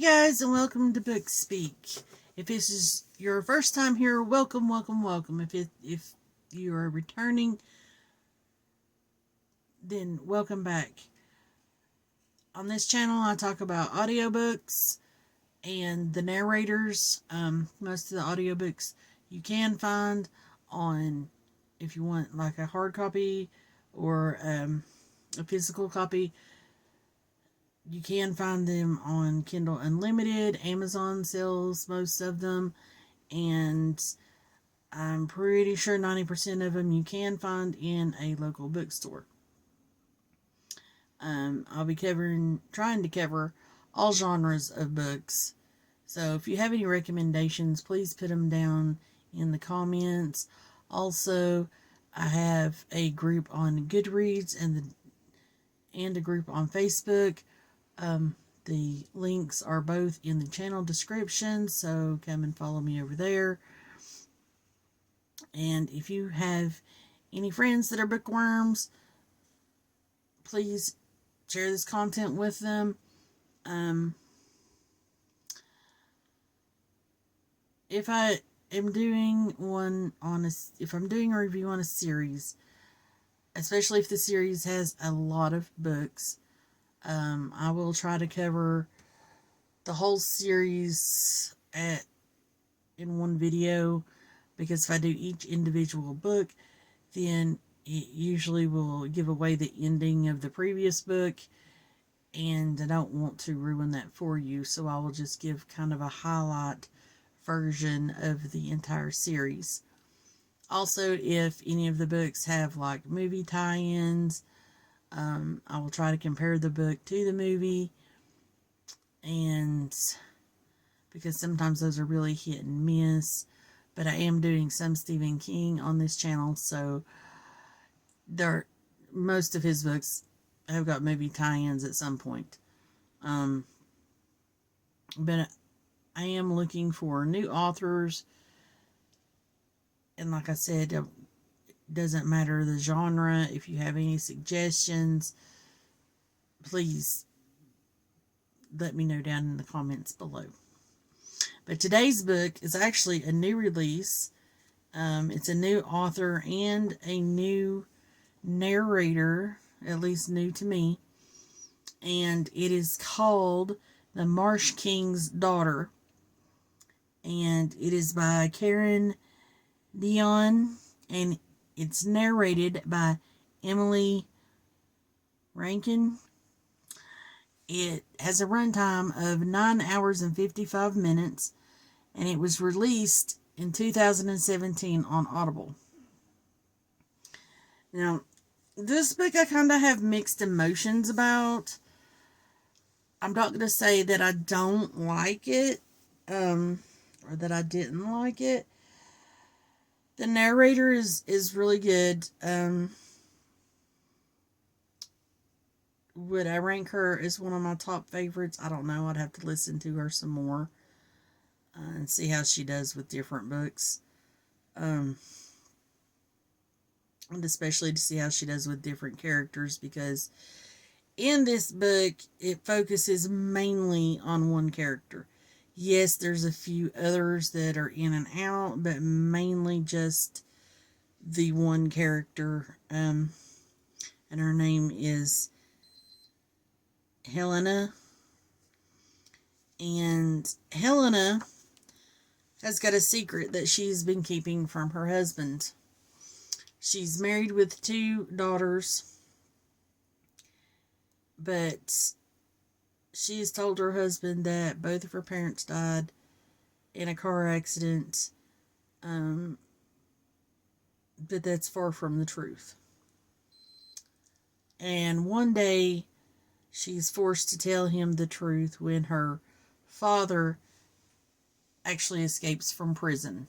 guys, and welcome to Book Speak. If this is your first time here, welcome, welcome, welcome. If you are returning, then welcome back. On this channel, I talk about audiobooks and the narrators. Most of the audiobooks you can find on, if you want like a hard copy or a physical copy, you can find them on Kindle Unlimited. Amazon sells most of them, and I'm pretty sure 90% of them you can find in a local bookstore. I'll be trying to cover all genres of books. So if you have any recommendations, please put them down in the comments. Also, I have a group on Goodreads and a group on Facebook. The links are both in the channel description, so come and follow me over there. And if you have any friends that are bookworms, please share this content with them. If I am doing if I'm doing a review on a series, especially if the series has a lot of books, I will try to cover the whole series in one video, because if I do each individual book, then it usually will give away the ending of the previous book, and I don't want to ruin that for you, so I will just give kind of a highlight version of the entire series. Also, if any of the books have like movie tie-ins, I will try to compare the book to the movie, and because sometimes those are really hit and miss. But I am doing some Stephen King on this channel, so most of his books have got movie tie-ins at some point. But I am looking for new authors, and like I said, it doesn't matter the genre. If you have any suggestions, please let me know down in the comments below. But today's book is actually a new release. It's a new author and a new narrator, at least new to me. And it is called The Marsh King's Daughter. And it is by Karen Dion, and it's narrated by Emily Rankin. It has a runtime of 9 hours and 55 minutes, and it was released in 2017 on Audible. Now, this book I kind of have mixed emotions about. I'm not going to say that I don't like it, or that I didn't like it. The narrator is really good. Would I rank her as one of my top favorites? I don't know. I'd have to listen to her some more and see how she does with different books. And especially to see how she does with different characters, because in this book, it focuses mainly on one character. Yes, there's a few others that are in and out, but mainly just the one character. And her name is Helena. And Helena has got a secret that she's been keeping from her husband. She's married with 2 daughters, but she has told her husband that both of her parents died in a car accident, but that's far from the truth. And one day, she's forced to tell him the truth when her father actually escapes from prison.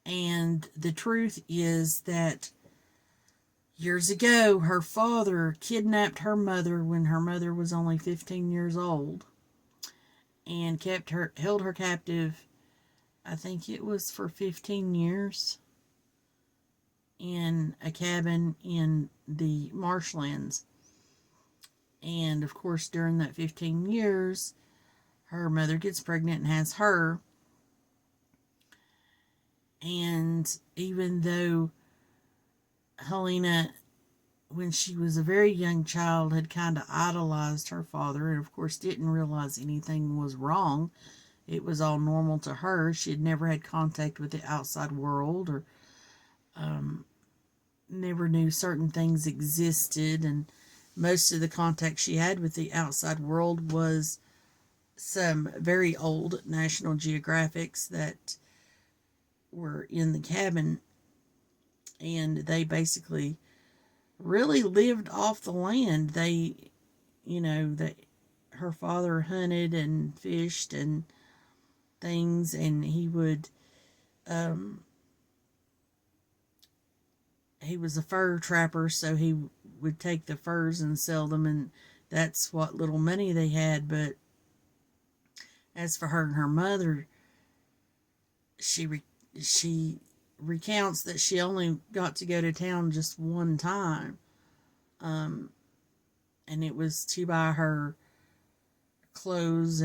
And the truth is that years ago, her father kidnapped her mother when her mother was only 15 years old, and held her captive, I think it was for 15 years, in a cabin in the marshlands. And of course, during that 15 years, her mother gets pregnant and has her. And even though Helena, when she was a very young child, had kind of idolized her father and, of course, didn't realize anything was wrong, it was all normal to her. She had never had contact with the outside world, or never knew certain things existed, and most of the contact she had with the outside world was some very old National Geographics that were in the cabin, and they basically really lived off the land. They, her father hunted and fished and things, and he was a fur trapper, so he would take the furs and sell them, and that's what little money they had. But as for her and her mother, she recounts that she only got to go to town just one time, and it was to buy her clothes,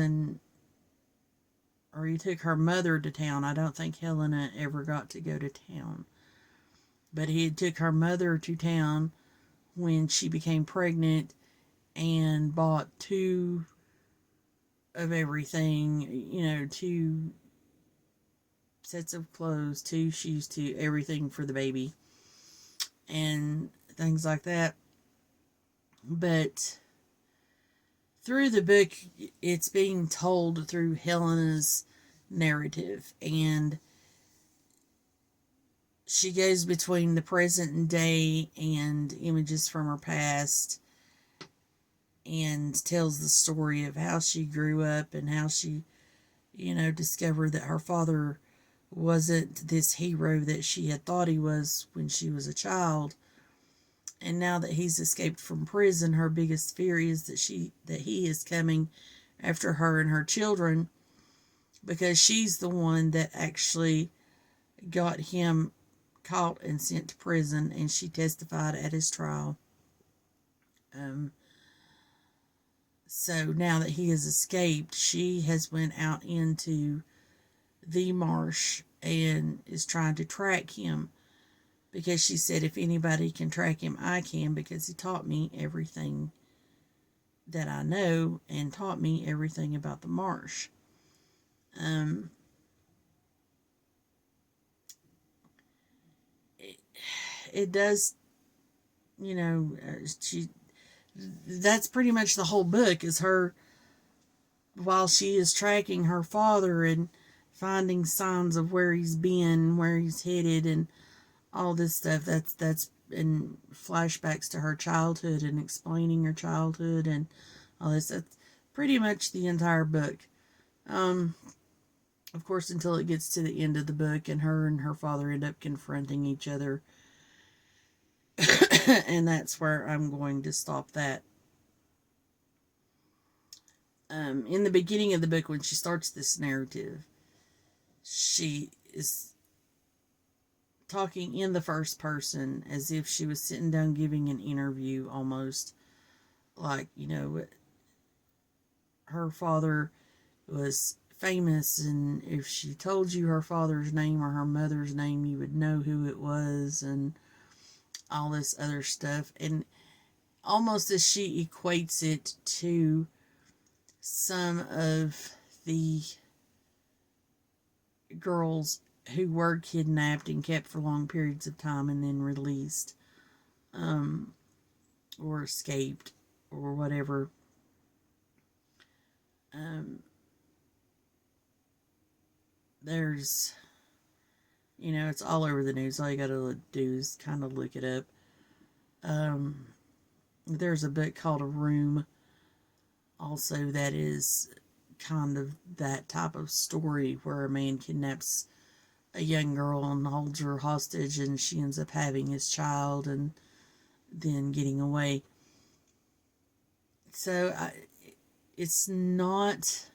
or he took her mother to town. I don't think Helena ever got to go to town, but he took her mother to town when she became pregnant and bought two of everything, two sets of clothes, two shoes, two everything for the baby and things like that. But through the book, it's being told through Helena's narrative, and she goes between the present day and images from her past, and tells the story of how she grew up and how she, discovered that her father wasn't this hero that she had thought he was when she was a child. And now that he's escaped from prison, her biggest fear is that he is coming after her and her children, because she's the one that actually got him caught and sent to prison, and she testified at his trial. So now that he has escaped, she has went out into the marsh and is trying to track him, because she said, if anybody can track him, I can, because he taught me everything that I know and taught me everything about the marsh. It does, that's pretty much the whole book, is her, while she is tracking her father and finding signs of where he's been, where he's headed, and all this stuff. That's in flashbacks to her childhood and explaining her childhood and all this. That's pretty much the entire book. Of course, until it gets to the end of the book and her father end up confronting each other. And that's where I'm going to stop that. In the beginning of the book, when she starts this narrative, she is talking in the first person as if she was sitting down giving an interview, almost like, her father was famous, and if she told you her father's name or her mother's name, you would know who it was, and all this other stuff. And almost as she equates it to some of the girls who were kidnapped and kept for long periods of time and then released, or escaped, or whatever. There's, it's all over the news. All you gotta do is kind of look it up. There's a book called A Room, also, that is kind of that type of story, where a man kidnaps a young girl and holds her hostage, and she ends up having his child and then getting away. So it's not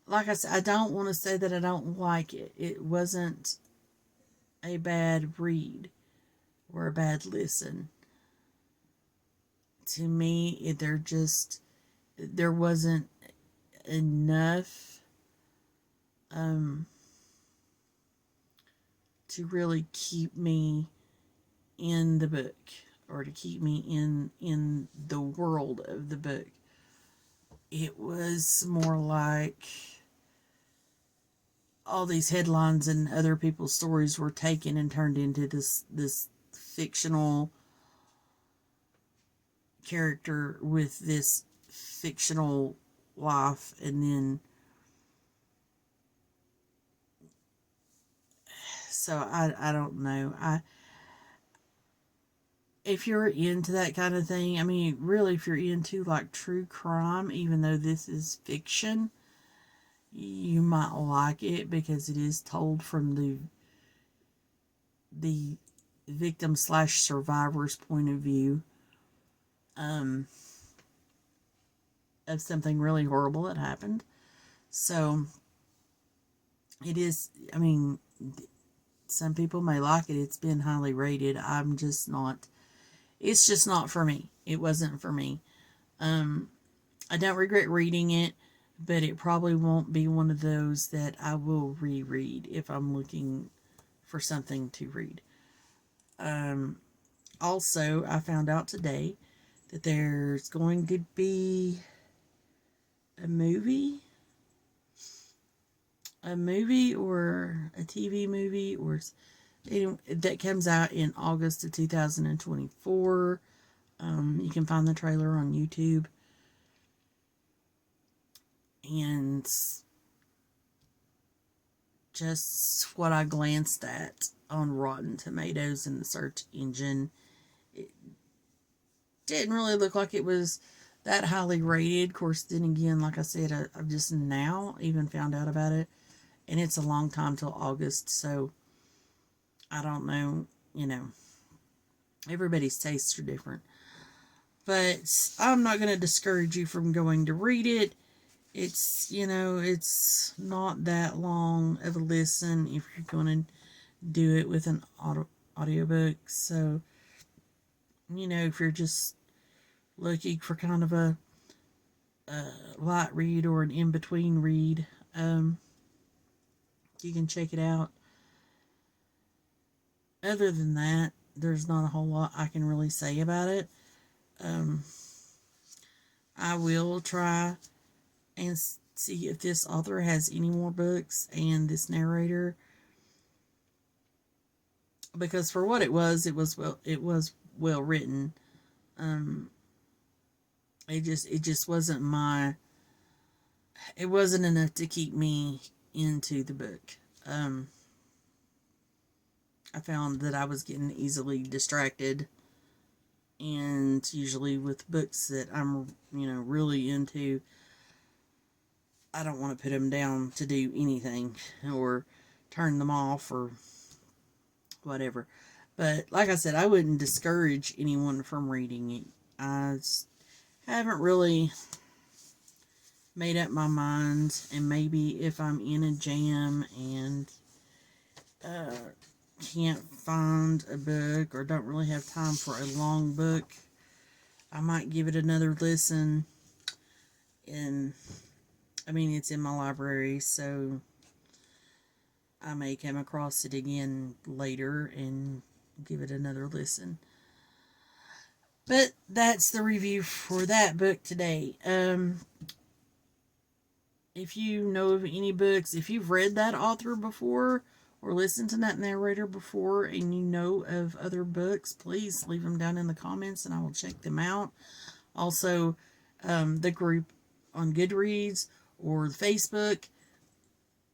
like I said, I don't want to say that I don't like it. It wasn't a bad read or a bad listen. to me, there wasn't enough to really keep me in the book, or to keep me in the world of the book. It was more like all these headlines and other people's stories were taken and turned into this fictional character with this fictional life, and then so I don't know. If you're into that kind of thing, I mean, really, if you're into like true crime, even though this is fiction, you might like it because it is told from the victim slash survivor's point of view, of something really horrible that happened. So it is, I mean, some people may like it. It's been highly rated. I'm just not, it's just not for me. It wasn't for me. I don't regret reading it, but it probably won't be one of those that I will reread if I'm looking for something to read. Also, I found out today that there's going to be a movie or a TV movie or that comes out in August of 2024. You can find the trailer on YouTube. And just what I glanced at on Rotten Tomatoes in the search engine, it didn't really look like it was that highly rated. Of course, then again, like I said, I've just now even found out about it, and it's a long time till August, so I don't know, everybody's tastes are different. But I'm not going to discourage you from going to read it. It's, it's not that long of a listen if you're going to do it with an audiobook. So, if you're just looking for kind of a light read or an in-between read, you can check it out. Other than that, there's not a whole lot I can really say about it. I will try and see if this author has any more books and this narrator, because for what it was well written. It just wasn't it wasn't enough to keep me into the book. I found that I was getting easily distracted, and usually with books that I'm really into, I don't want to put them down to do anything or turn them off or whatever. But like I said, I wouldn't discourage anyone from reading it. I haven't really made up my mind, and maybe if I'm in a jam and can't find a book or don't really have time for a long book, I might give it another listen. And I mean, it's in my library, so I may come across it again later and give it another listen. But that's the review for that book today. If you know of any books, if you've read that author before or listened to that narrator before and you know of other books, please leave them down in the comments and I will check them out. Also, the group on Goodreads or Facebook,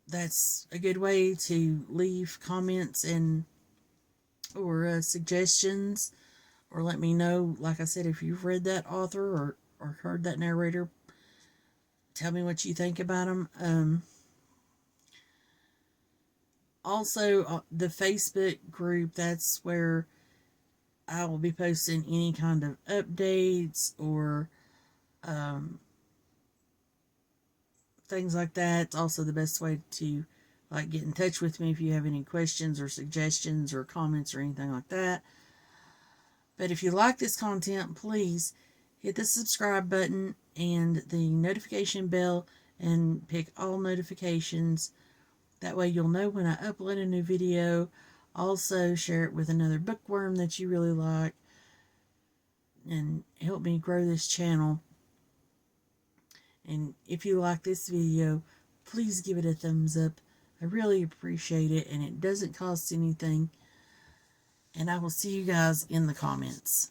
that's a good way to leave comments or suggestions, or let me know, like I said, if you've read that author or heard that narrator. Tell me what you think about them. Also, the Facebook group, that's where I will be posting any kind of updates or things like that. It's also the best way to get in touch with me if you have any questions or suggestions or comments or anything like that. But if you like this content, please hit the subscribe button and the notification bell and pick all notifications. That way you'll know when I upload a new video. Also, share it with another bookworm that you really like and help me grow this channel. And if you like this video, please give it a thumbs up. I really appreciate it, and it doesn't cost anything. And I will see you guys in the comments.